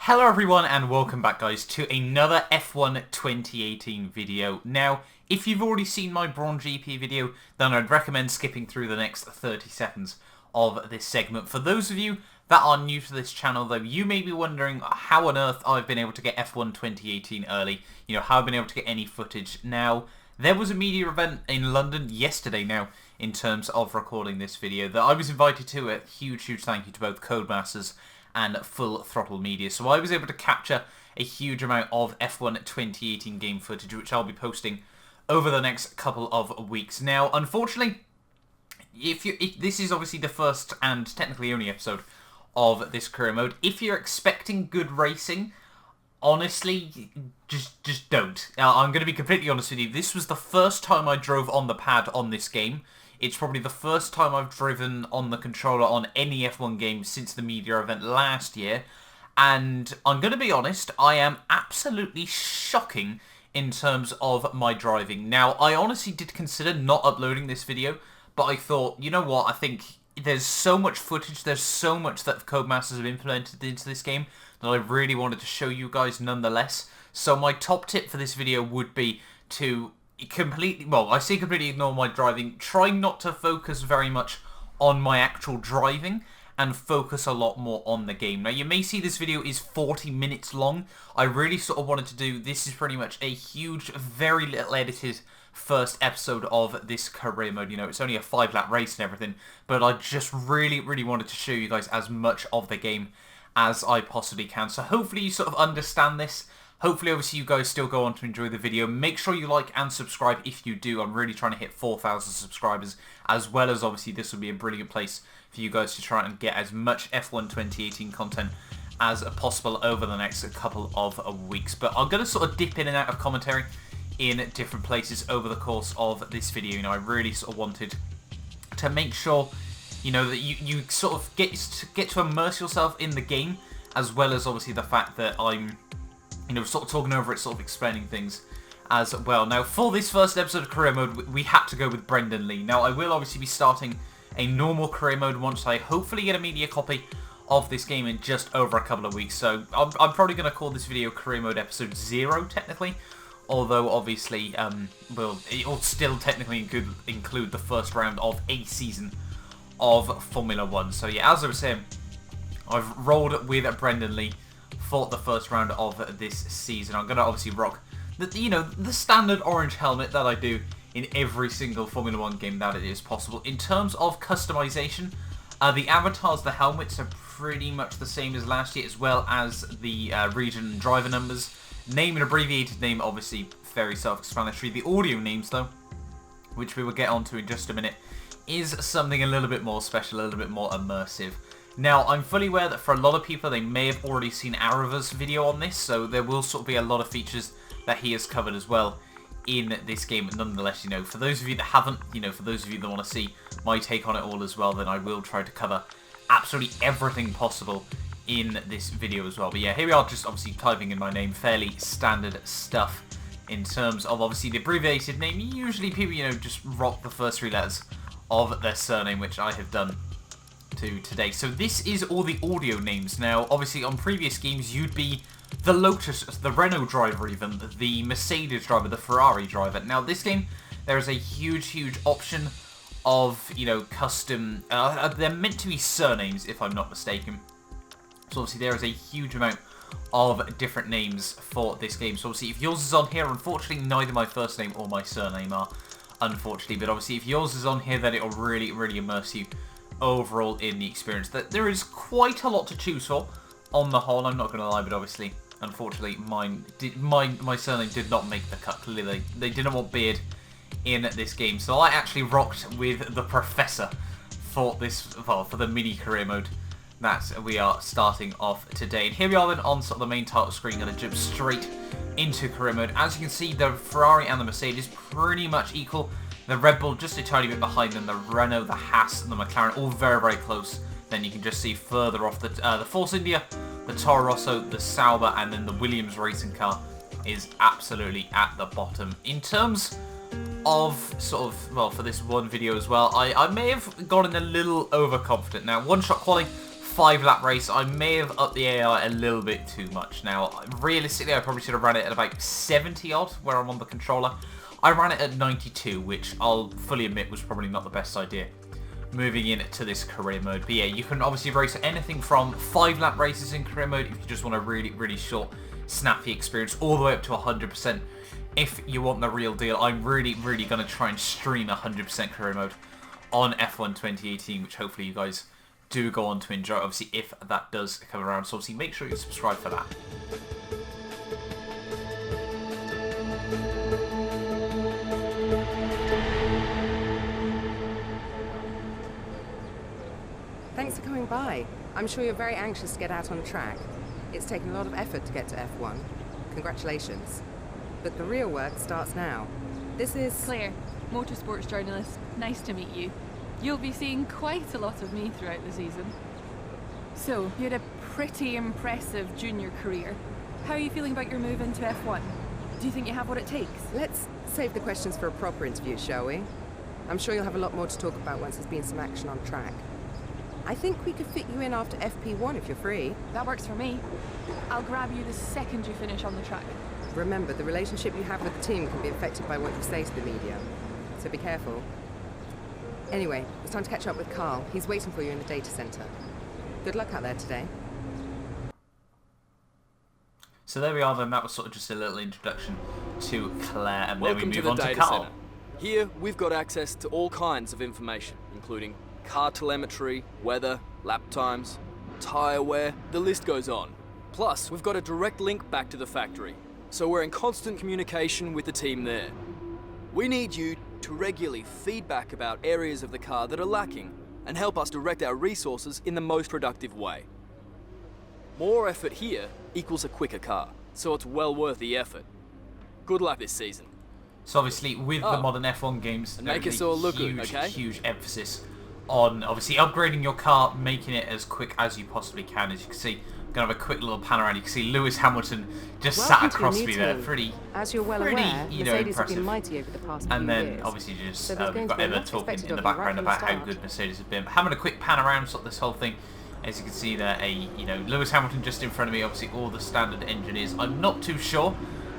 Hello everyone and welcome back guys to another F1 2018 video. Now, if you've already seen my Bronze GP video, then I'd recommend skipping through the next 30 seconds of this segment. For those of you that are new to this channel though, you may be wondering how on earth I've been able to get F1 2018 early, how I've been able to get any footage. Now, there was a media event in London yesterday now, in terms of recording this video, that I was invited to. A huge thank you to both Codemasters and Full Throttle Media. So I was able to capture a huge amount of F1 2018 game footage, which I'll be posting over the next couple of weeks. Now, unfortunately, if this is obviously the first and technically only episode of this career mode, if you're expecting good racing, honestly, just don't. I'm going to be completely honest with you. This was the first time I drove on the pad on this game. It's probably the first time I've driven on the controller on any F1 game since the media event last year. And I'm going to be honest, I am absolutely shocking in terms of my driving. Now, I honestly did consider not uploading this video, but I thought, you know what, I think there's so much footage, there's so much that Codemasters have implemented into this game that I really wanted to show you guys nonetheless. So my top tip for this video would be to completely ignore my driving. Try not to focus very much on my actual driving and focus a lot more on the game. Now, you may see this video is 40 minutes long. I really sort of wanted to do, this is pretty much a huge, very little edited first episode of this career mode. It's only a 5-lap race and everything, but I just really wanted to show you guys as much of the game as I possibly can. So hopefully you sort of understand this. Hopefully, obviously, you guys still go on to enjoy the video. Make sure you like and subscribe if you do. I'm really trying to hit 4,000 subscribers, as well as, obviously, this would be a brilliant place for you guys to try and get as much F1 2018 content as possible over the next couple of weeks. But I'm going to sort of dip in and out of commentary in different places over the course of this video. I really sort of wanted to make sure, that you sort of get to immerse yourself in the game, as well as, obviously, the fact that I'm sort of talking over it, sort of explaining things as well. Now, for this first episode of Career Mode, we had to go with Brendan Lee. Now, I will obviously be starting a normal Career Mode once I hopefully get a media copy of this game in just over a couple of weeks. So, I'm probably going to call this video Career Mode Episode 0, technically. Although, obviously, it will still technically include the first round of a season of Formula 1. So, yeah, as I was saying, I've rolled with Brendan Lee for the first round of this season. I'm going to obviously rock the standard orange helmet that I do in every single Formula 1 game that it is possible. In terms of customization, the avatars, the helmets are pretty much the same as last year, as well as the region and driver numbers. Name and abbreviated name, obviously very self-explanatory. The audio names, though, which we will get onto in just a minute, is something a little bit more special, a little bit more immersive. Now, I'm fully aware that for a lot of people, they may have already seen Arava's video on this, so there will sort of be a lot of features that he has covered as well in this game. But nonetheless, for those of you that haven't, for those of you that want to see my take on it all as well, then I will try to cover absolutely everything possible in this video as well. But yeah, here we are, just obviously typing in my name, fairly standard stuff in terms of obviously the abbreviated name. Usually people, just rock the first 3 letters of their surname, which I have done today. So this is all the audio names. Now, obviously, on previous games, you'd be the Lotus, the Renault driver even, the Mercedes driver, the Ferrari driver. Now, this game, there is a huge option of, custom, they're meant to be surnames, if I'm not mistaken. So, obviously, there is a huge amount of different names for this game. So, obviously, if yours is on here, unfortunately, neither my first name or my surname are, unfortunately. But, obviously, if yours is on here, then it'll really immerse you overall in the experience. That there is quite a lot to choose for on the whole. I'm not going to lie, but obviously, unfortunately, my surname did not make the cut. Clearly, they didn't want beard in this game, so I actually rocked with the Professor for this, for the mini career mode that we are starting off today. And here we are then on sort of the main title screen. Going to jump straight into career mode. As you can see, the Ferrari and the Mercedes pretty much equal. The Red Bull just a tiny bit behind them. The Renault, the Haas, and the McLaren all very close. Then you can just see further off the Force India, the Toro Rosso, the Sauber, and then the Williams racing car is absolutely at the bottom. In terms of sort of, well, for this one video as well, I may have gotten a little overconfident. Now, one-shot quality 5-lap race, I may have upped the AI a little bit too much. Now, realistically, I probably should have ran it at about 70 odd, where I'm on the controller. I ran it at 92, which I'll fully admit was probably not the best idea moving into this career mode. But yeah, you can obviously race anything from 5-lap races in career mode if you just want a really, really short, snappy experience, all the way up to 100%. If you want the real deal, I'm really, really going to try and stream 100% career mode on F1 2018, which hopefully you guys do go on to enjoy, obviously, if that does come around. So obviously make sure you subscribe for that. Thanks for coming by. I'm sure you're very anxious to get out on track. It's taken a lot of effort to get to F1. Congratulations. But the real work starts now. This is... Claire, motorsports journalist. Nice to meet you. You'll be seeing quite a lot of me throughout the season. So, you had a pretty impressive junior career. How are you feeling about your move into F1? Do you think you have what it takes? Let's save the questions for a proper interview, shall we? I'm sure you'll have a lot more to talk about once there's been some action on track. I think we could fit you in after FP1 if you're free. That works for me. I'll grab you the second you finish on the track. Remember, the relationship you have with the team can be affected by what you say to the media. So be careful. Anyway, it's time to catch up with Carl. He's waiting for you in the data center. Good luck out there today. So there we are then, that was sort of just a little introduction to Claire, and then we Welcome move to the on to data Carl. center. Here, we've got access to all kinds of information, including car telemetry, weather, lap times, tyre wear, the list goes on. Plus, we've got a direct link back to the factory, so we're in constant communication with the team there. We need you to regularly feedback about areas of the car that are lacking and help us direct our resources in the most productive way. More effort here equals a quicker car, so it's well worth the effort. Good luck this season. So obviously with the modern F1 games, And make there's us a all look huge, good, okay? huge emphasis on obviously upgrading your car, making it as quick as you possibly can. As you can see, I'm going to have a quick little pan around. You can see Lewis Hamilton just sat across me there. Pretty, as you're well pretty, aware, you know, Mercedes have impressive. been mighty over the past few And then years. obviously just So there's we've going got to be a Emma lot talking expected in the of you right background from the about how start. good Mercedes have been. But having a quick pan around sort of this whole thing, as you can see there, Lewis Hamilton just in front of me. Obviously all the standard engineers. I'm not too sure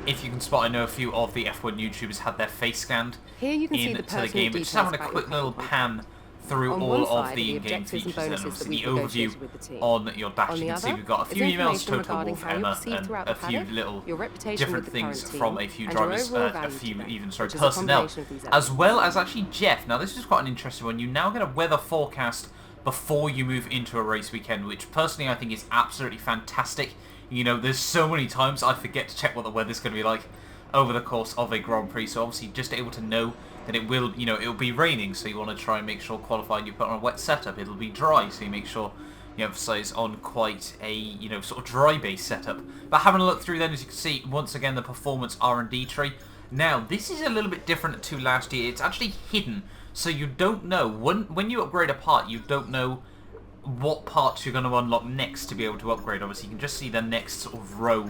if you can spot. I know a few of the F1 YouTubers had their face scanned Here you can see into the the game, but just having a quick little pan through On all one of side the are the in-game objectives and features and bonuses obviously that the we've overview negotiated with the team. on your dash. On You the can see other we've got a is few emails, information Total regarding Wolf, how you're Emma, perceived and throughout a the few paddock, little your reputation different with the things current from team, a few and your drivers, overall a value few to them, even which is a personnel, combination of these as elements. well as actually Jeff. Now this is quite an interesting one. You now get a weather forecast before you move into a race weekend, which personally I think is absolutely fantastic. You know, there's so many times I forget to check what the weather's going to be like over the course of a Grand Prix, so obviously just able to know that it will, it'll be raining, so you want to try and make sure qualifying you put on a wet setup. It'll be dry, so you make sure you emphasize on quite a, sort of dry base setup. But having a look through then, as you can see, once again, the performance R&D tree. Now, this is a little bit different to last year. It's actually hidden, so you don't know, when you upgrade a part, you don't know what parts you're going to unlock next to be able to upgrade. Obviously, you can just see the next sort of row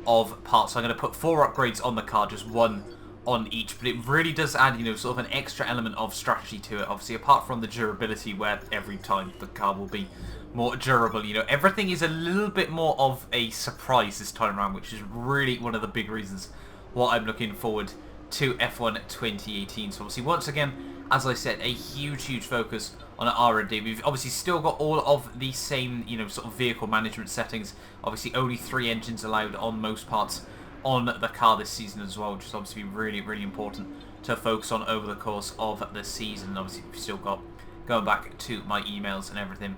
of parts. So I'm going to put 4 upgrades on the car, just 1 on each, but it really does add, sort of an extra element of strategy to it. Obviously, apart from the durability, where every time the car will be more durable, everything is a little bit more of a surprise this time around, which is really one of the big reasons why I'm looking forward to F1 2018. So obviously, once again, as I said, a huge focus on R&D. We've obviously still got all of the same, sort of vehicle management settings. Obviously, only 3 engines allowed on most parts on the car this season as well, which is obviously really important to focus on over the course of the season. Obviously, we've still got, going back to my emails and everything,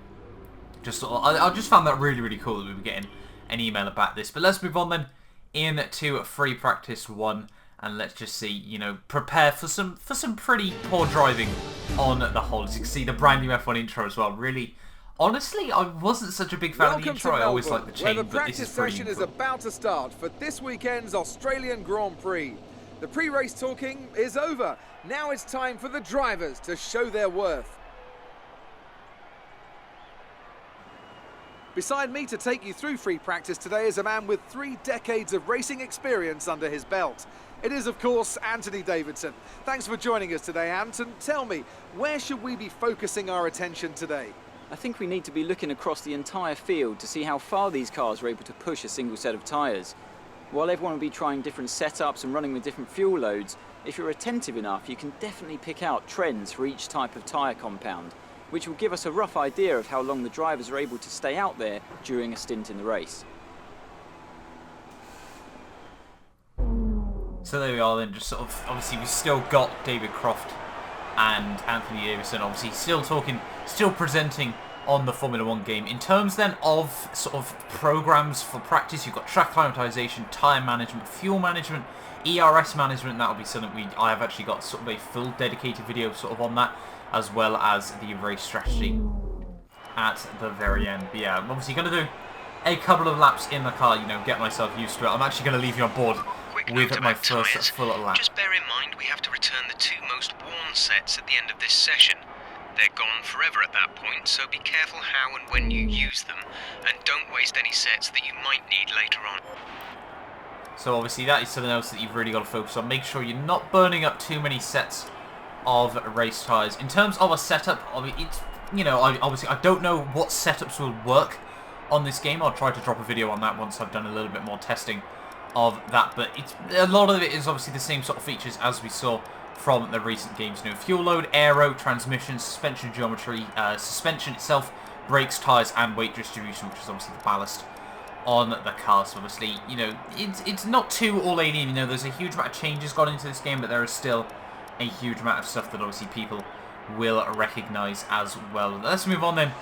I just found that really cool that we were getting an email about this. But let's move on then into free practice 1, and let's just see, prepare for some pretty poor driving on the whole. As you can see, the brand new F1 intro as well. Really, honestly, I wasn't such a big fan of the intro. I always like the chain, but this is pretty session is about to start for this weekend's Australian Grand Prix. The pre-race talking is over. Now it's time for the drivers to show their worth. Beside me to take you through free practice today is a man with 3 decades of racing experience under his belt. It is, of course, Anthony Davidson. Thanks for joining us today, Ant, and tell me, where should we be focusing our attention today? I think we need to be looking across the entire field to see how far these cars are able to push a single set of tyres. While everyone will be trying different setups and running with different fuel loads, if you're attentive enough, you can definitely pick out trends for each type of tyre compound, which will give us a rough idea of how long the drivers are able to stay out there during a stint in the race. So there we are then, just sort of, obviously we've still got David Croft and Anthony Davison, obviously still talking, still presenting on the Formula 1 game. In terms then of sort of programs for practice, you've got track climatization, tyre management, fuel management, ERS management. That'll be something I have actually got sort of a full dedicated video sort of on that, as well as the race strategy at the very end. But yeah, I'm obviously going to do a couple of laps in the car, you know, get myself used to it. I'm actually going to leave you on board with my first full lap. Just bear in mind we have to return the 2 most worn sets at the end of this session. They're gone forever at that point, so be careful how and when you use them, and don't waste any sets that you might need later on. So obviously that is something else that you've really got to focus on. Make sure you're not burning up too many sets of race tyres. In terms of a setup, I mean, it's, you know, obviously I don't know what setups will work on this game. I'll try to drop a video on that once I've done a little bit more testing of that, but it's a lot of it is obviously the same sort of features as we saw from the recent games. You know, fuel load, aero, transmission, suspension geometry, suspension itself, brakes, tyres, and weight distribution, which is obviously the ballast on the car. So obviously, you know, it's not too all alien. You know, there's a huge amount of changes gone into this game, but there is still a huge amount of stuff that obviously people will recognise as well. Let's move on then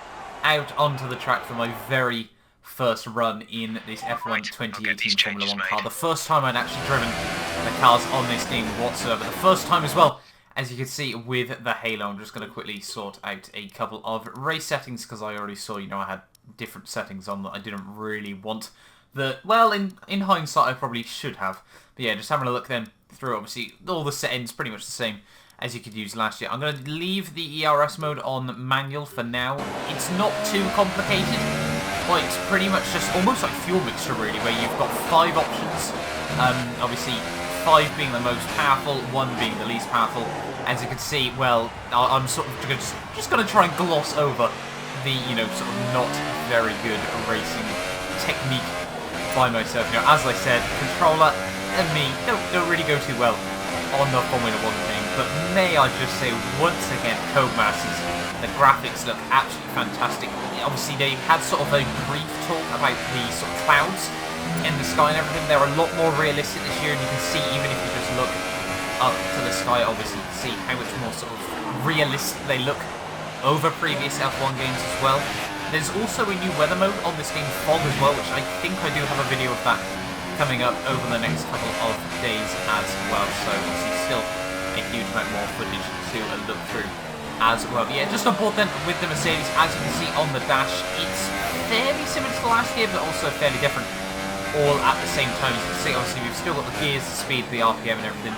out onto the track for my very first run in this F1 2018 Formula 1 car. The first time I'd actually driven the cars on this game whatsoever. The first time as well, as you can see with the Halo. I'm just going to quickly sort out a couple of race settings because I already saw, you know, I had different settings on that I didn't really want. Well, in hindsight, I probably should have. But yeah, just having a look then through, obviously, all the settings pretty much the same as you could use last year. I'm going to leave the ERS mode on manual for now. It's not too complicated. Well, it's pretty much just almost like fuel mixture, really, where you've got 5 options. Obviously, 5 being the most powerful, 1 being the least powerful. As you can see, well, I'm sort of just going to try and gloss over the, you know, sort of not very good racing technique by myself. You know, as I said, controller and me don't really go too well on the Formula 1 game. But may I just say, once again, Codemasters, the graphics look absolutely fantastic. Obviously, they had sort of a brief talk about the sort of clouds in the sky and everything. They're a lot more realistic this year, and you can see, even if you just look up to the sky, obviously, you can see how much more sort of realistic they look over previous F1 games as well. There's also a new weather mode on this game, Fog, as well, which I think I do have a video of that coming up over the next couple of days as well. So, obviously, still a huge amount more footage to look through as well. But yeah, just on board then with the Mercedes, as you can see on the dash, it's fairly similar to last year, but also fairly different all at the same time. As you can see, obviously, we've still got the gears, the speed, the RPM and everything.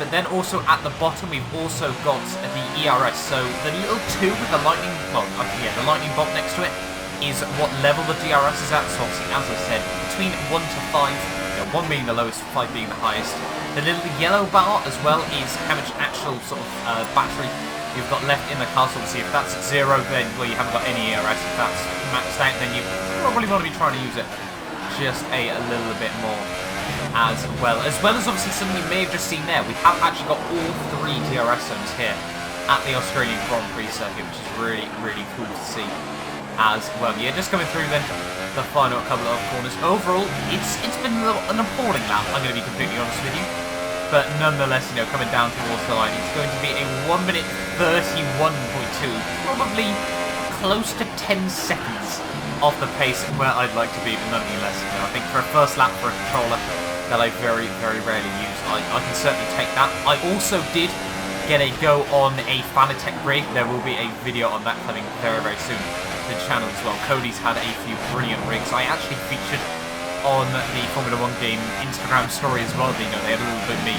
But then also at the bottom, we've also got the ERS. So the little 2 with the lightning, well, yeah, the lightning bolt next to it is what level the DRS is at. So obviously, as I said, between 1 to 5, you know, 1 being the lowest, 5 being the highest. The little yellow bar as well is how much actual sort of battery you've got left in the car. So obviously, if that's at 0, then, well, you haven't got any ERS. If that's maxed out, then you probably want to be trying to use it just a little bit more as well. As well as obviously something you may have just seen there, we have actually got all 3 DRS zones here at the Australian Grand Prix circuit, which is really, really cool to see as well. Yeah, just coming through then the final couple of corners. Overall, it's been an appalling lap, I'm going to be completely honest with you. But nonetheless, you know, coming down towards the line, it's going to be a 1 minute 31.2, probably close to 10 seconds off the pace where I'd like to be, but nonetheless, you know, I think for a first lap for a controller that I very, very rarely use, I can certainly take that. I also did get a go on a Fanatec rig. There will be a video on that coming very, very soon to the channel as well. Cody's had a few brilliant rigs. I actually featured on the Formula 1 game Instagram story as well. You know, they had a little bit of me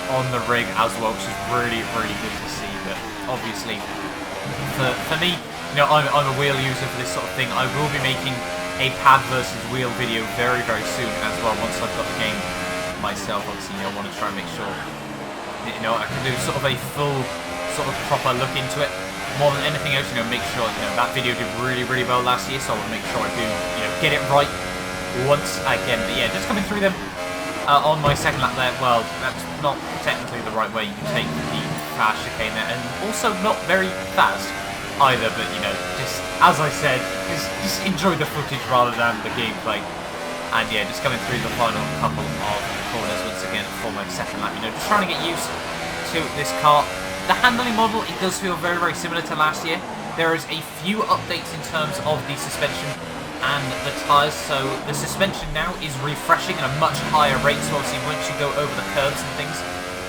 on the rig as well, which is really, really good to see. But obviously, for me, you know, I'm a wheel user for this sort of thing. I will be making a pad versus wheel video very, very soon as well, once I've got the game myself. Obviously, you know, I want to try and make sure, you know, I can do sort of a full, sort of proper look into it more than anything else, you know, make sure, you know, that video did really, really well last year, so I want to make sure I do, you know, get it right once again. But yeah, just coming through them on my second lap there. Well, that's not technically the right way you take the fast chicane there, and also not very fast either, but you know, just as I said, just enjoy the footage rather than the gameplay. And yeah, just coming through the final couple of corners once again for my second lap, you know, just trying to get used to this car. The handling model, it does feel very, very similar to last year. There is a few updates in terms of the suspension and the tyres, so the suspension now is refreshing at a much higher rate, so obviously once you go over the curves and things,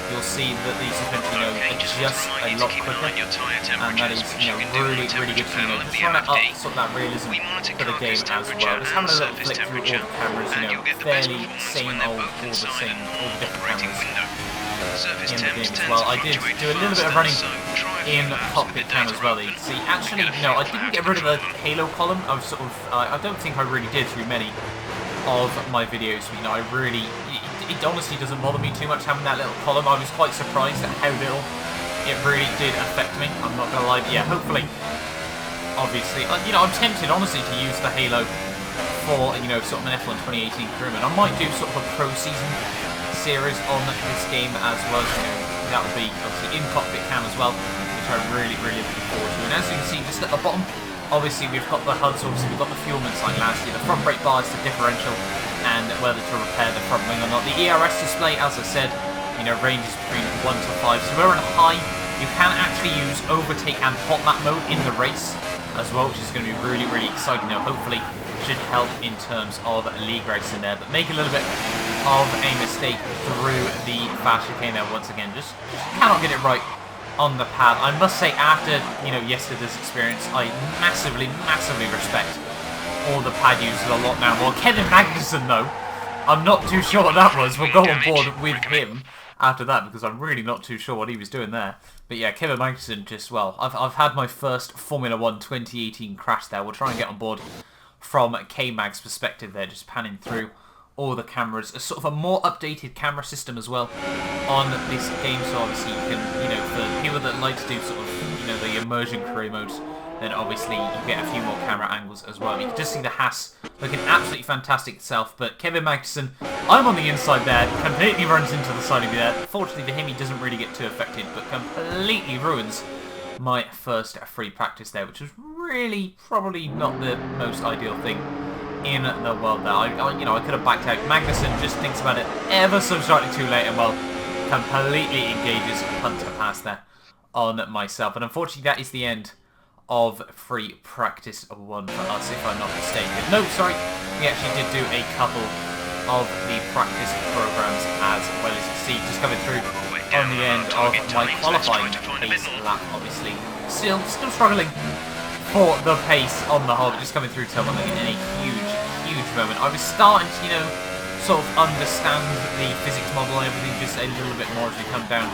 you'll see that the suspension, you know, adjusts a lot quicker, and that is, you know, really, really good to, you know, just trying to up sort of that realism for the game as well. Just having a little flick through all the cameras, you know, fairly same old, all the different cameras in the game as well. I did do a little bit of running in cockpit cam as well. You see, actually, no, I didn't get rid of the halo column. I was sort of, I don't think I really did through many of my videos. You know, I really, it honestly doesn't bother me too much having that little column. I was quite surprised at how little it really did affect me. I'm not gonna lie, but yeah, hopefully, obviously, you know, I'm tempted honestly to use the halo for, you know, sort of an F1 2018 Career Mode. I might do sort of a pro season series on this game as well. You know, that would be obviously in cockpit cam as well, which I'm really, really looking forward to. And as you can see, just at the bottom, obviously we've got the HUDs, obviously we've got the fuelments like last year, the front brake bars, the differential, and whether to repair the front wing or not. The ERS display, as I said, you know, ranges between 1 to 5. So we're on high. You can actually use overtake and hot lap mode in the race as well, which is going to be really, really exciting. Now, hopefully, should help in terms of league racing there, but make a little bit of a mistake through the fast chicane there once again. Just cannot get it right on the pad. I must say, after, you know, yesterday's experience, I massively, massively respect all the pad users a lot now. Well, Kevin Magnussen, though, I'm not too sure what that was. We'll go on board with him after that, because I'm really not too sure what he was doing there. But yeah, Kevin Magnussen just, well, I've had my first Formula 1 2018 crash there. We'll try and get on board from K-Mag's perspective there, just panning through all the cameras. A sort of a more updated camera system as well on this game, so obviously you can, you know, for people that like to do sort of, you know, the immersion career modes, then obviously you get a few more camera angles as well. You can just see the Haas looking absolutely fantastic itself, but Kevin Magnussen, I'm on the inside there, completely runs into the side of me there. Fortunately for him, he doesn't really get too affected, but completely ruins my first free practice there, which was really probably not the most ideal thing in the world there. You know, I could have backed out. Magnussen just thinks about it ever so slightly too late and, well, completely engages punter pass there on myself. And unfortunately, that is the end of free practice 1 for us, if I'm not mistaken. No, sorry, we actually did do a couple of the practice programs as well. As you see, just coming through on the end of my qualifying pace lap, obviously. Still struggling for the pace on the whole, but just coming through Tillman in a huge moment. I was starting to, you know, sort of understand the physics model and everything just a little bit more as we come down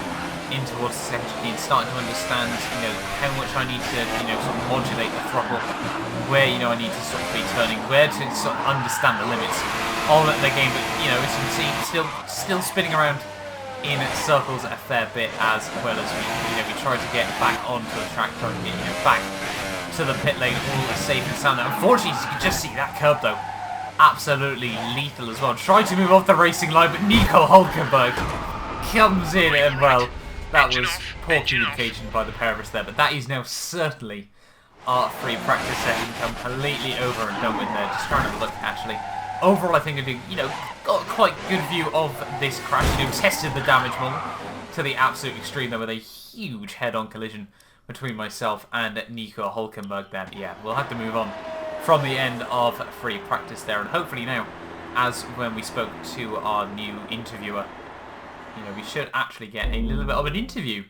in towards the second chicane, starting to understand, you know, how much I need to, you know, sort of modulate the throttle, where, you know, I need to sort of be turning, where to sort of understand the limits of the game. But, you know, as you can see, still spinning around in circles a fair bit, as well as we, you know, we try to get back onto the track, trying to get, you know, back to the pit lane all safe and sound. Unfortunately, you can just see that curb though, absolutely lethal as well. Tried to move off the racing line, but Nico Hulkenberg comes in, and well, that was poor communication by the pair of us there. But that is now certainly our free practice session completely over and done with there. Just trying to look, actually. Overall, I think I do, you know, got a quite good view of this crash. You know, tested the damage model to the absolute extreme there with a huge head-on collision between myself and Nico Hulkenberg there. But yeah, we'll have to move on from the end of free practice there. And hopefully now, as when we spoke to our new interviewer, you know, we should actually get a little bit of an interview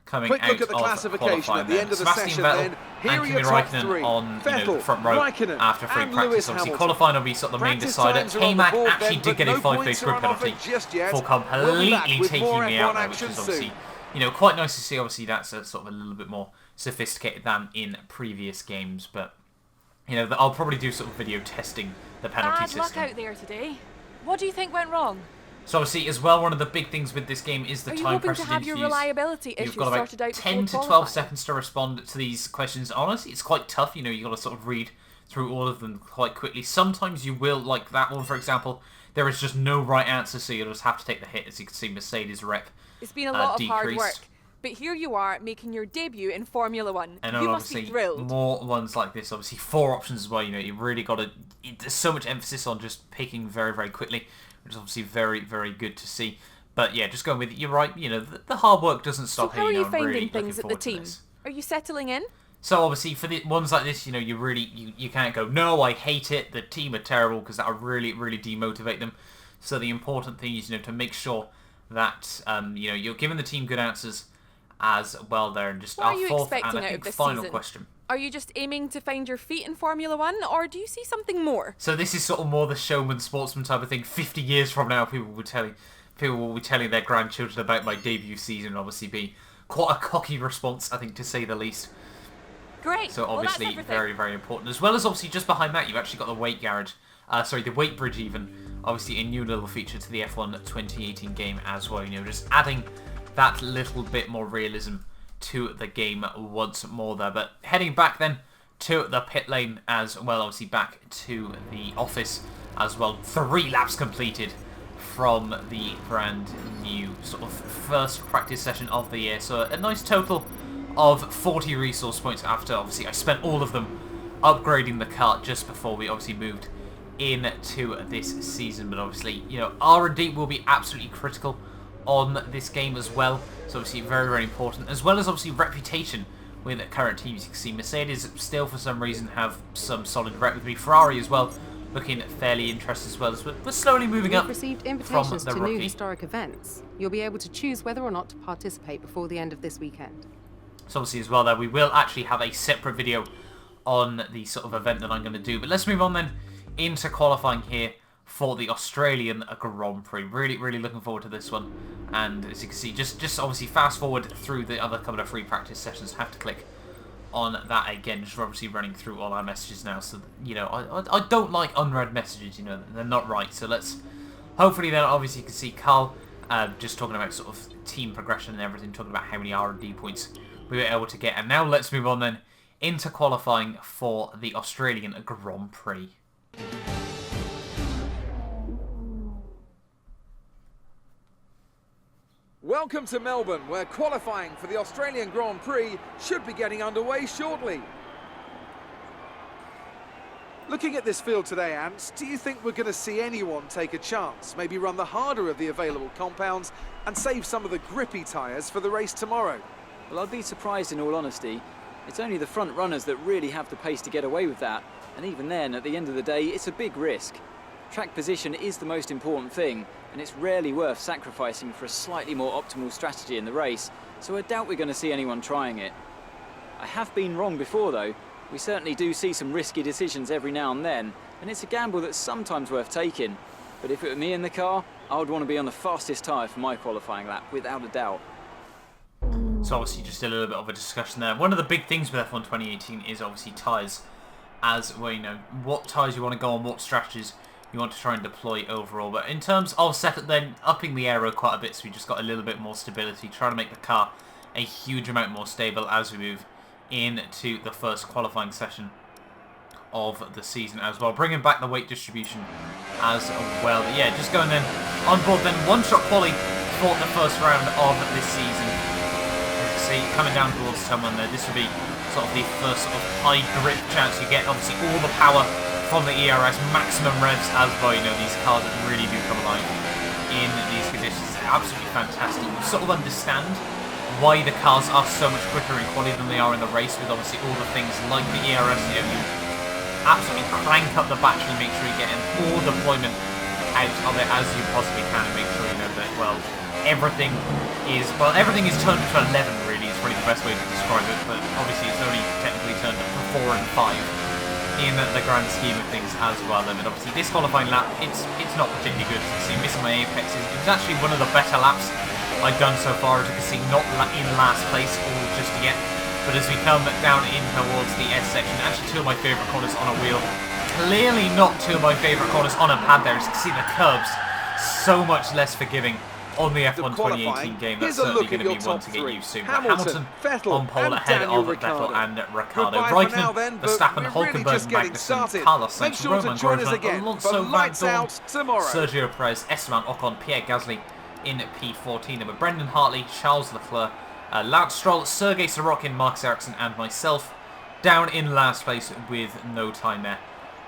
coming out look at the classification at the end of the Sebastian session. Vettel Then here and are Kimi your top Räikkönen three: on, you know, Vettel, the front row Räikkönen, after free and practice. Lewis Obviously, Hamilton. qualifying will be sort of the main Practice decider. times are on the K-Mag board actually then, did get a but no 5-place points grid are on offer penalty just yet. for We'll be back completely with taking more me F1 out there, which action is obviously, soon. you know, quite nice to see. Obviously, that's a sort of a little bit more sophisticated than in previous games, but you know, I'll probably do sort of video testing the penalty Bad system. luck out there today. What do you think went wrong? So obviously, as well, one of the big things with this game is the Are you time hoping pressure to have interviews. your reliability You've issues got about sorted out 10 to before 12 qualifying? seconds to respond to these questions. Honestly, it's quite tough. You know, you've got to sort of read through all of them quite quickly. Sometimes you will, like that one, for example, there is just no right answer, so you'll just have to take the hit. As you can see, Mercedes rep It's been a lot of hard decreased. work, but here you are making your debut in Formula One. And You must be obviously, thrilled. more ones like this. Obviously, 4 options as well. You know, you really got to. There's so much emphasis on just picking very, very quickly, which is obviously very, very good to see. But yeah, just going with it. You're right. You know, the hard work doesn't stop So how here. are You you know, I'm finding really things looking at the forward to team? this. Are you settling in? So obviously, for the ones like this, you know, you really you can't go, no, I hate it. The team are terrible, because that would really, really demotivate them. So the important thing is, you know, to make sure that you know, you're giving the team good answers as well there. And just What are our you fourth and expecting I out think of this final season? question. Are you just aiming to find your feet in Formula One, or do you see something more? So this is sort of more the showman, sportsman type of thing. 50 years from now, people will be telling their grandchildren about my debut season. And obviously, be quite a cocky response, I think, to say the least. Great. So obviously, well, that's everything. very, very important. As well as obviously just behind that, you've actually got the weight garage. The weight bridge even. Obviously, a new little feature to the F1 2018 game as well. You know, just adding that little bit more realism to the game once more there. But heading back then to the pit lane as well. Obviously back to the office as well. 3 laps completed from the brand new sort of first practice session of the year. So a nice total of 40 resource points after obviously I spent all of them upgrading the car just before we obviously moved into this season. But obviously, you know, R&D will be absolutely critical on this game as well. So obviously very, very important, as well as obviously reputation with current teams. You can see Mercedes still for some reason have some solid rep with me. Ferrari as well, looking fairly interested as well. As we're slowly moving We've up received from invitations the to new rookie. historic events. You'll be able to choose whether or not to participate before the end of this weekend. So obviously as well there, we will actually have a separate video on the sort of event that I'm going to do. But let's move on then into qualifying here for the Australian Grand Prix. Really, really looking forward to this one. And as you can see, just obviously fast forward through the other couple of free practice sessions. Have to click on that again. Just obviously running through all our messages now. So, you know, I don't like unread messages, you know, they're not right. So let's, hopefully then obviously you can see Carl just talking about sort of team progression and everything, talking about how many R&D points we were able to get. And now let's move on then into qualifying for the Australian Grand Prix. Welcome to Melbourne, where qualifying for the Australian Grand Prix should be getting underway shortly. Looking at this field today, Ants, do you think we're going to see anyone take a chance? Maybe run the harder of the available compounds and save some of the grippy tyres for the race tomorrow? Well, I'd be surprised in all honesty. It's only the front runners that really have the pace to get away with that. And even then, at the end of the day, it's a big risk. Track position is the most important thing, and it's rarely worth sacrificing for a slightly more optimal strategy in the race, so I doubt we're going to see anyone trying it. I have been wrong before though. We certainly do see some risky decisions every now and then, and it's a gamble that's sometimes worth taking. But if it were me in the car, I would want to be on the fastest tyre for my qualifying lap, without a doubt. So obviously just a little bit of a discussion there. One of the big things with F1 2018 is obviously tyres, as well, you know, what tyres you want to go on, what strategies you want to try and deploy overall. But in terms of setup then, upping the aero quite a bit, so we just got a little bit more stability, trying to make the car a huge amount more stable as we move into the first qualifying session of the season as well. Bringing back the weight distribution as well. But yeah, just going then on board then, one-shot quali for the first round of this season. As you see, coming down towards someone there, this would be sort of the first sort of high grip chance you get. Obviously all the power from the ERS, maximum revs as well. You know, these cars really do come alive in these conditions. They're absolutely fantastic. You sort of understand why the cars are so much quicker in quality than they are in the race, with obviously all the things like the ERS. You know, you absolutely crank up the battery, make sure you're getting all deployment out of it as you possibly can, and make sure you know that, well, everything is turned to 11 really, is probably the best way to describe it, but obviously it's only technically turned to 4 and 5 in the grand scheme of things as well. But obviously this qualifying lap, it's not particularly good. As you can see, missing my apexes. It was actually one of the better laps I've done so far. As you can see, not in last place all just yet. But as we come down in towards the S section, actually 2 of my favourite corners on a wheel. Clearly not 2 of my favourite corners on a pad there. As you can see, the curbs so much less forgiving on the F1 2018 game. That's certainly going to be one to get used to. Hamilton on pole ahead of Vettel and Ricciardo. Raikkonen, Verstappen, Hulkenberg, Magnussen, Carlos Sainz, Roman Grosjean, Alonso, Van Dorn, Sergio Perez, Esteban Ocon, Pierre Gasly in P14. There were Brendan Hartley, Charles Leclerc, Lance Stroll, Sergei Sorokin, Marcus Ericsson and myself down in last place with no time there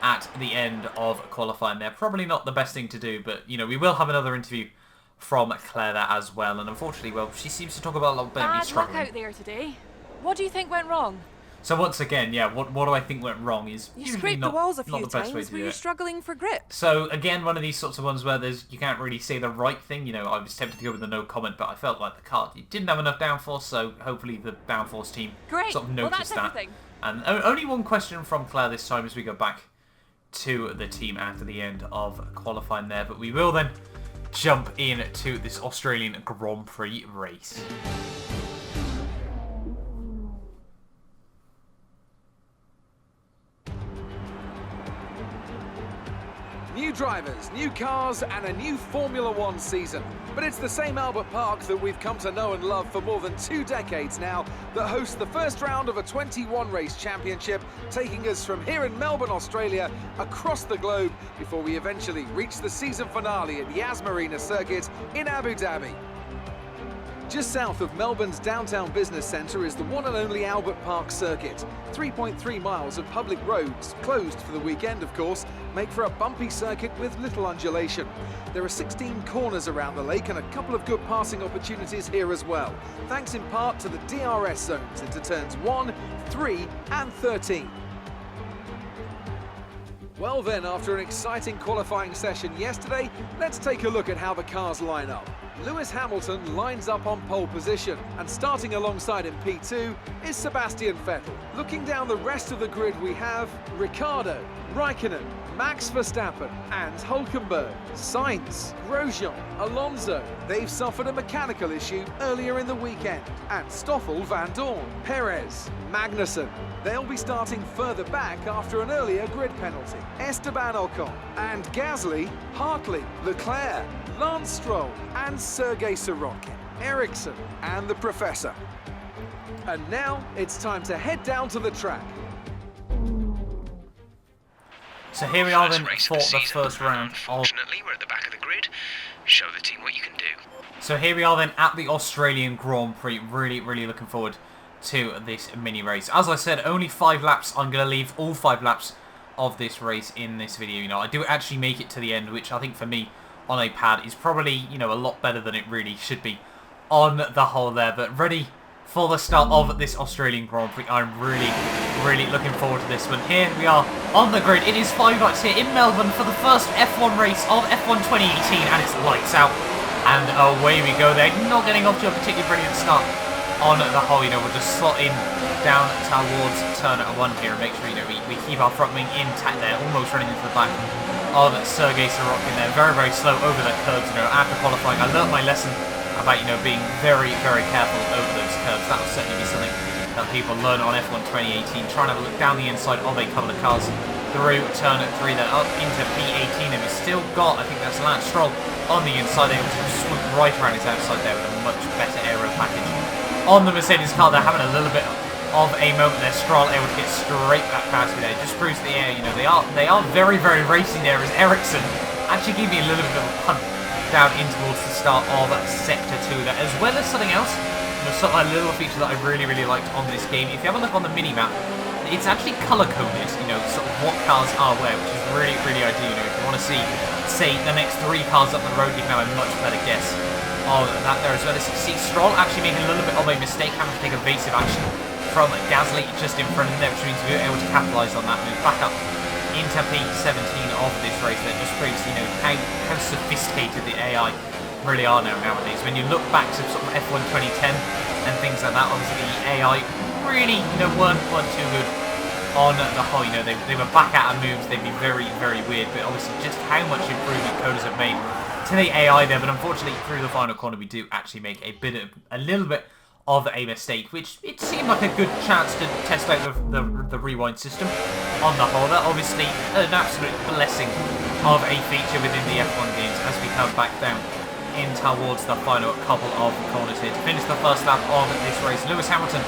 at the end of qualifying there. Probably not the best thing to do, but, you know, we will have another interview from Claire there as well, and unfortunately, well, she seems to talk about a lot better me struggling. Bad luck out there today. What do you think went wrong? So once again, yeah, what do I think went wrong is you usually scraped not, the walls a not few the best way times. to Were do you it. struggling for grip? So again, one of these sorts of ones where you can't really say the right thing. You know, I was tempted to go with the no comment, but I felt like the car didn't have enough downforce, so hopefully the downforce team sort of noticed that. Everything. And only one question from Claire this time as we go back to the team after the end of qualifying there, but we will then jump into this Australian Grand Prix race. New drivers, new cars, and a new Formula One season. But it's the same Albert Park that we've come to know and love for more than 2 decades now that hosts the first round of a 21-race championship, taking us from here in Melbourne, Australia, across the globe before we eventually reach the season finale at Yas Marina Circuit in Abu Dhabi. Just south of Melbourne's downtown business centre is the one and only Albert Park Circuit. 3.3 miles of public roads, closed for the weekend of course, make for a bumpy circuit with little undulation. There are 16 corners around the lake and a couple of good passing opportunities here as well, thanks in part to the DRS zones into turns 1, 3 and 13. Well then, after an exciting qualifying session yesterday, let's take a look at how the cars line up. Lewis Hamilton lines up on pole position, and starting alongside him P2 is Sebastian Vettel. Looking down the rest of the grid we have Ricciardo, Raikkonen, Max Verstappen and Hulkenberg, Sainz, Grosjean, Alonso. They've suffered a mechanical issue earlier in the weekend. And Stoffel, Van Dorn, Perez, Magnussen. They'll be starting further back after an earlier grid penalty. Esteban Ocon and Gasly, Hartley, Leclerc, Lance Stroll and Sergei Sorokin, Ericsson and the Professor. And now it's time to head down to the track. So here we are then for the first round. Unfortunately, we're at the back of the grid. Show the team what you can do. So here we are then at the Australian Grand Prix. Really looking forward to this mini race. As I said, only 5 laps. I'm going to leave all 5 laps of this race in this video. You know, I do actually make it to the end, which I think for me on a pad is probably, you know, a lot better than it really should be on the whole there. But ready for the start of this Australian Grand Prix. I'm really looking forward to this one. Here we are on the grid. It is 5 lights here in Melbourne for the first F1 race of F1 2018, and it's lights out. And away we go there. Not getting off to a particularly brilliant start on the whole. You know, we'll just slot in down towards turn 1 here and make sure, you know, we keep our front wing intact there, almost running into the back of Sergei Sorokin there. Very slow over the curves. You know, after qualifying, I learned my lesson about, you know, being very careful over those curves. That will certainly be something that people learn on F1 2018. Try and have a look down the inside of a couple of cars through turn 3, then up into P18, and we've still got, I think that's Lance Stroll on the inside, able to swoop right around his outside there with a much better aero package. On the Mercedes car, they're having a little bit of a moment there. Stroll able to get straight back past me there. Just proves the air, you know, they are very racy there, as Ericsson actually gave me a little bit of a punt down in towards the start of Sector 2 there, as well as something else. There's a little feature that I really liked on this game. If you have a look on the mini-map, it's actually colour-coded, you know, sort of what cars are where, which is really ideal. You know, if you want to see, say, the next 3 cars up the road, you can have a much better guess of that there, as well as you see Stroll actually making a little bit of a mistake, having to take evasive action from Gasly just in front of him there, which means we were able to capitalise on that, move back up into P17 of this race. That just proves, you know, how sophisticated the AI really are nowadays. When you look back to sort of F1 2010 and things like that, obviously the AI really, you know, weren't too good on the whole. You know, they were back out of moves, they'd be very weird, but obviously just how much improvement coders have made to the AI there. But unfortunately, through the final corner, we do actually make a little bit of a mistake, which it seemed like a good chance to test out the rewind system on the whole. That obviously an absolute blessing of a feature within the F1 games, as we come back down in towards the final couple of corners here to finish the first lap of this race. Lewis Hamilton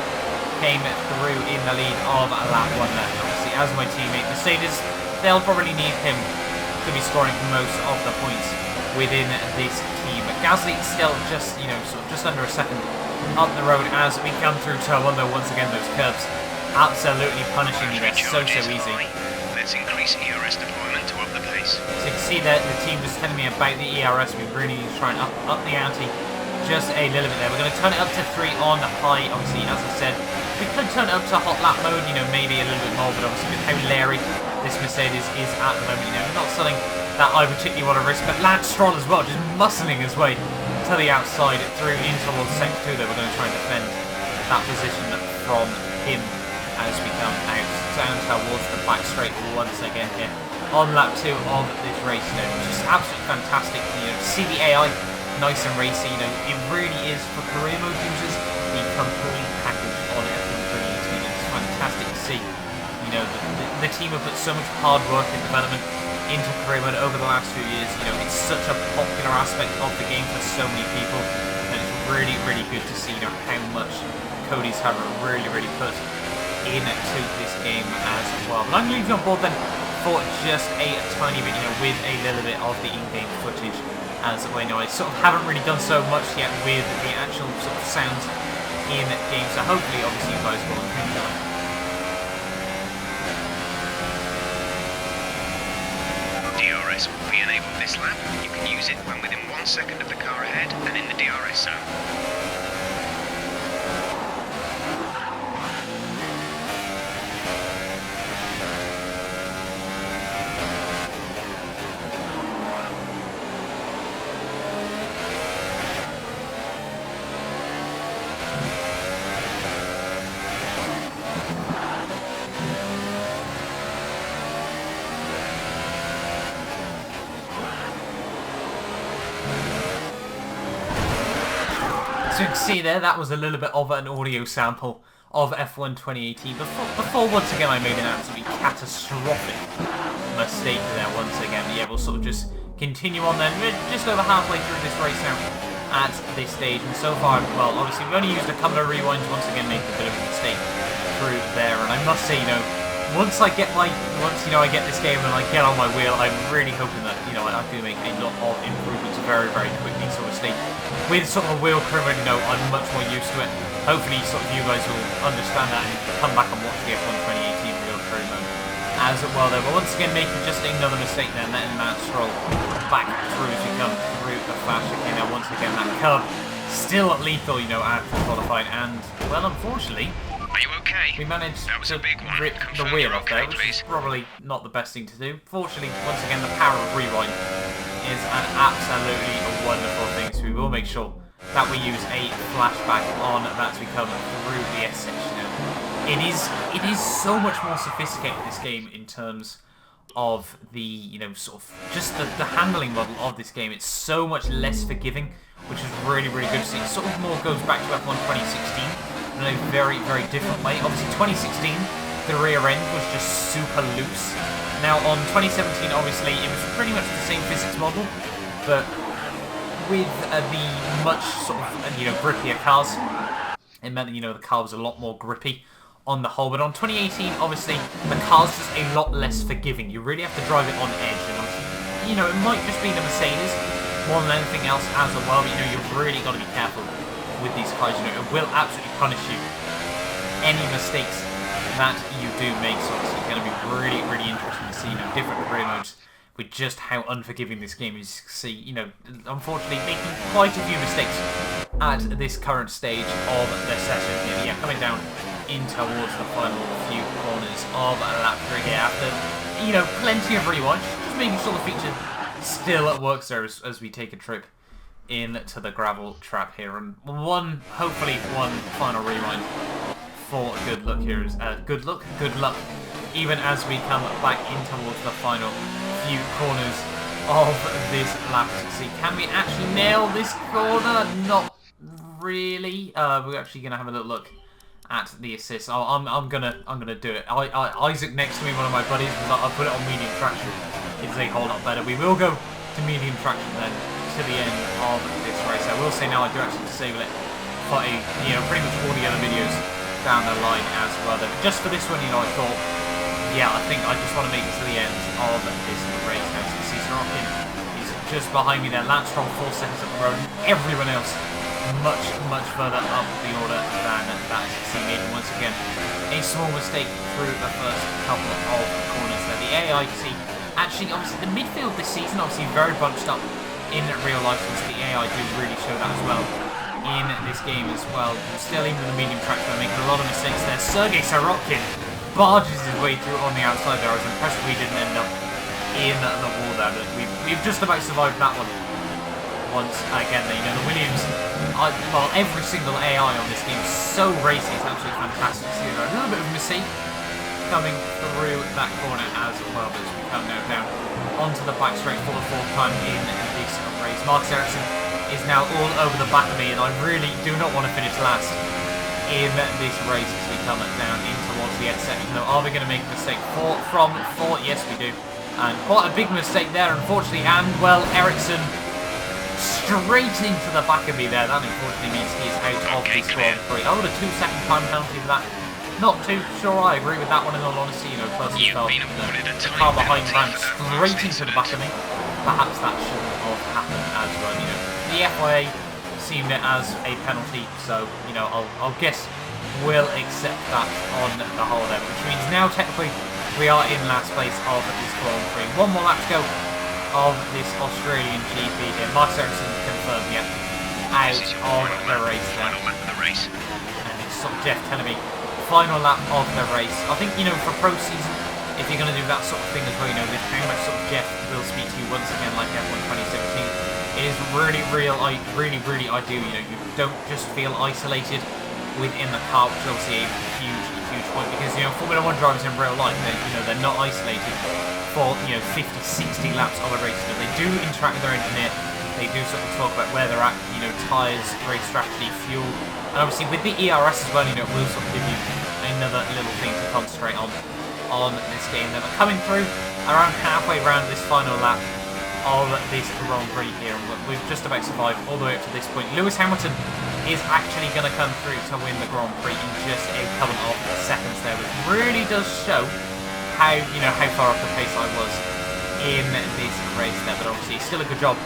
came through in the lead of lap 1 there. Obviously, as my teammate Mercedes, they'll probably need him to be scoring most of the points within this team. Gasly still just, you know, sort of just under a second up the road as we come through turn 1 though. Once again, those curbs absolutely punishing me. They're so easy. Let's increase ERS deployment to up the pace. So you can see that the team just telling me about the ERS. We really need to try and up the ante just a little bit there. We're going to turn it up to 3 on high. Obviously, as I said, we could turn it up to hot lap mode, you know, maybe a little bit more, but obviously with how leery this Mercedes is at the moment, you know, not something that I particularly want to risk. But Lance Stroll as well, just muscling his way to the outside through in towards sector 2 there. We're going to try and defend that position from him as we come out down towards the back straight once again here on lap 2 of this race. You know, just absolutely fantastic. You know, see the AI nice and racy. You know, it really is for career mode users the complete package on F1 2018. It's fantastic to see. You know, the team have put so much hard work and development into career mode over the last few years. You know, it's such a popular aspect of the game for so many people, and it's really, really good to see, you know, how much Cody's have really put into this game as well. But I'm leaving on board then for just a tiny bit, you know, with a little bit of the in-game footage as well. You know, I sort of haven't really done so much yet with the actual sort of sounds in game, so hopefully, obviously, you guys will enjoy. DRS will be enabled this lap. You can use it when within 1 second of the car ahead and in the DRS zone. So you can see there, that was a little bit of an audio sample of F1 2018 before once again I made an absolutely catastrophic mistake there once again. Yeah, we'll sort of just continue on then. We're just over halfway through this race now at this stage, and so far, well, obviously we've only used a couple of rewinds, once again making a bit of a mistake through there, and I must say, you know, once I get this game and I get on my wheel, I'm really hoping that, you know, I do make a lot of improvements very quickly, so obviously with sort of a wheel crew, you know, I'm much more used to it. Hopefully sort of you guys will understand that and come back and watch the F1 2018 wheel crew mode as well there. But once again making just another mistake there, letting Matt Stroll back through as we come through the flash. Okay, now once again that curb still lethal, you know, after qualifying, and well, unfortunately, are you okay? we managed to rip the wheel off there, which is probably not the best thing to do. Fortunately, once again, the power of rewind is an absolutely wonderful thing, so we will make sure that we use a flashback on that as we come through the S section. It is so much more sophisticated, this game, in terms of the, you know, sort of just the handling model of this game. It's so much less forgiving, which is really good to see. It sort of more goes back to F1 2016 in a very different way. Obviously 2016, the rear end was just super loose. Now on 2017, obviously it was pretty much the same physics model, but with the much sort of, you know, grippier cars. It meant that, you know, the car was a lot more grippy on the whole. But on 2018, obviously the car's just a lot less forgiving. You really have to drive it on edge, and you know, it might just be the Mercedes more than anything else as well. But you know, you've really got to be careful with these cars. You know, it will absolutely punish you any mistakes that you do make. So it's going to be really interesting to see, you know, different career modes with just how unforgiving this game is. See, you know, unfortunately making quite a few mistakes at this current stage of the session here. Yeah, coming down in towards the final few corners of lap 3 here after, you know, plenty of rewinds, just making sure the feature still works there as we take a trip into the gravel trap here, and hopefully one final rewind for good luck here. Good luck, even as we come back in towards the final few corners of this lap. See, can we actually nail this corner? Not really. We're actually gonna have a little look at the assist. I'm gonna do it. Isaac next to me, one of my buddies, I'll put it on medium traction. It's a whole lot better. We will go to medium traction then to the end of this race. I will say now I do actually disable it for pretty much all the other videos down the line as well. But just for this one, I thought, yeah, I think I just want to make it to the end of this race. Now, as you can see, Sorokin is just behind me there. Lance Stroll 4 seconds up the road. Everyone else much further up the order than that teammate. And once again, a small mistake through the first couple of corners there. The AI, you see, actually, obviously, the midfield this season, obviously, very bunched up in real life. The AI do really show that as well in this game as well. Still into the medium track, they're making a lot of mistakes there. Sergei Sorokin barges his way through on the outside there. I was impressed we didn't end up in the wall there, but we've just about survived that one. Once again, the Williams, well, every single AI on this game is so racy, it's absolutely fantastic to see. A little bit of a mistake coming through that corner as well, but as we come now down onto the back straight for the fourth time in this race. Marcus Ericsson is now all over the back of me, and I really do not want to finish last in this race as we come down in towards the end section. Now, are we going to make a mistake from four? Yes, we do. And quite a big mistake there, unfortunately. And, well, Ericsson straight into the back of me there. That, unfortunately, means he is out of this Grand Prix. Oh, the 2-second time penalty for that. Not too sure I agree with that one, in all honesty. Close to the car behind ran straight into the back of me. Perhaps that shouldn't have happened as well. The FIA seemed it as a penalty, so I'll guess we'll accept that on the whole there, which means now technically we are in last place of this Grand Prix. One more lap to go of this Australian GP here. Marcus Ericsson confirmed, yeah, out of the race there. And it's sort of Jeff telling me, final lap of the race. I think, for pro season, if you're going to do that sort of thing as well, this how much sort of Jeff will speak to you once again like F1 2017. Is really ideal. You don't just feel isolated within the car, which is obviously a huge point, because Formula 1 drivers in real life, they're not isolated for 50, 60 laps of a race. They do interact with their engineer. They do sort of talk about where they're at, tyres, race strategy, fuel, and obviously with the ERS as well, it will sort of give you another little thing to concentrate on this game. Then we're coming through around halfway around this final lap of this Grand Prix here, and we've just about survived all the way up to this point. Lewis Hamilton is actually going to come through to win the Grand Prix in just a couple of seconds there, which really does show how how far off the pace I was in this race there. But obviously still a good job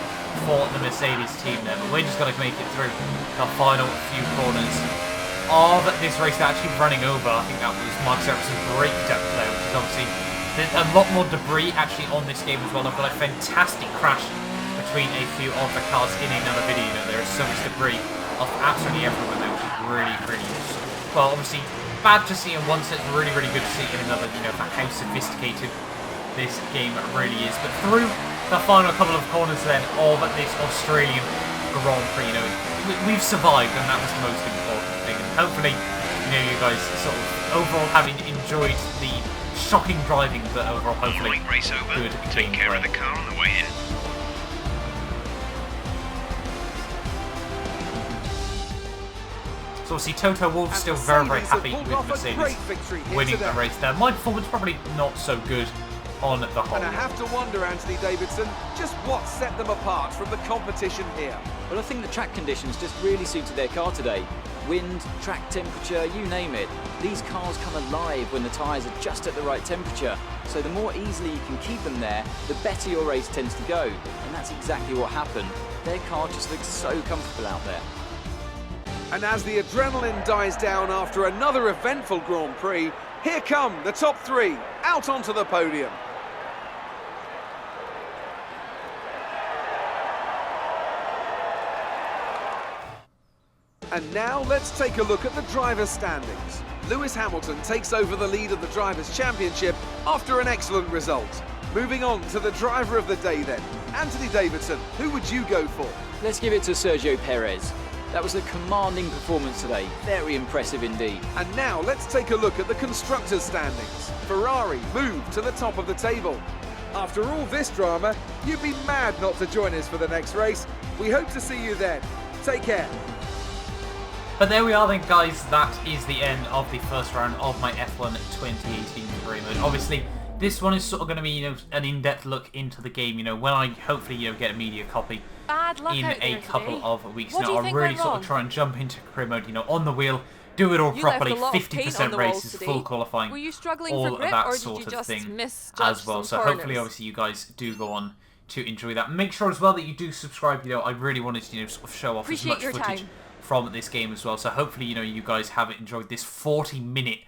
for the Mercedes team there, but we're just going to make it through the final few corners of this race. They're actually running over, I think that was Marcus Ericsson's breakdown there, which is obviously there's a lot more debris actually on this game as well. I've got a fantastic crash between a few of the cars in another video. There is so much debris off absolutely everyone there, which is really useful. Well, obviously bad to see in one sense, really good to see in another, for how sophisticated this game really is. But through the final couple of corners then of this Australian Grand Prix, we've survived, and that was the most important thing. And hopefully, you guys sort of overall having enjoyed the shocking driving, but overall hopefully race over. Good. Take care of the car on the way in. So obviously Toto Wolff's still very happy with Mercedes winning the race there. My performance probably not so good on the whole. And I have to wonder, Anthony Davidson, just what set them apart from the competition here? Well, I think the track conditions just really suited their car today. Wind, track temperature, you name it. These cars come alive when the tyres are just at the right temperature. So the more easily you can keep them there, the better your race tends to go. And that's exactly what happened. Their car just looks so comfortable out there. And as the adrenaline dies down after another eventful Grand Prix, here come the top three out onto the podium. And now let's take a look at the drivers' standings. Lewis Hamilton takes over the lead of the Drivers' Championship after an excellent result. Moving on to the driver of the day then. Anthony Davidson, who would you go for? Let's give it to Sergio Perez. That was a commanding performance today. Very impressive indeed. And now let's take a look at the constructors' standings. Ferrari moved to the top of the table. After all this drama, you'd be mad not to join us for the next race. We hope to see you then. Take care. But there we are then, guys. That is the end of the first round of my F1 2018 Career Mode. Obviously, This one is sort of going to be, you know, an in-depth look into the game, you know, when I hopefully, you know, get a media copy Bad luck in out a there couple today. of weeks. What do Now, you I'll think really went sort of wrong? try and jump into career mode, you know, on the wheel, do it all You properly, left a lot of paint on 50% the walls races, today. full qualifying, Were you struggling all for of grip, that or did sort you of just thing misjudge as well. some So hopefully, corners? obviously, you guys do go on to enjoy that. Make sure as well that you do subscribe, you know, I really wanted to, you know, sort of show off as Appreciate much your footage time. from this game as well. So hopefully, you know, you guys have enjoyed this 40-minute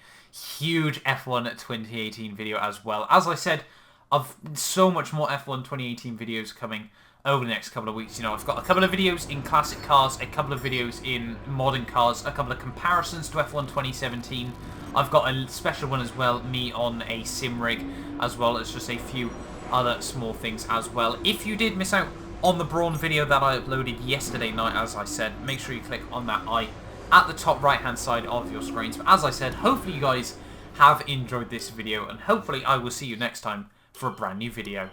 huge F1 2018 video as well. As I said, I've so much more F1 2018 videos coming over the next couple of weeks. You know, I've got a couple of videos in classic cars, a couple of videos in modern cars, a couple of comparisons to F1 2017. I've got a special one as well, me on a sim rig, as well as just a few other small things as well. If you did miss out on the Brawn video that I uploaded yesterday night, as I said, make sure you click on that eye at the top right hand side of your screens. But as I said, hopefully you guys have enjoyed this video, and hopefully I will see you next time for a brand new video.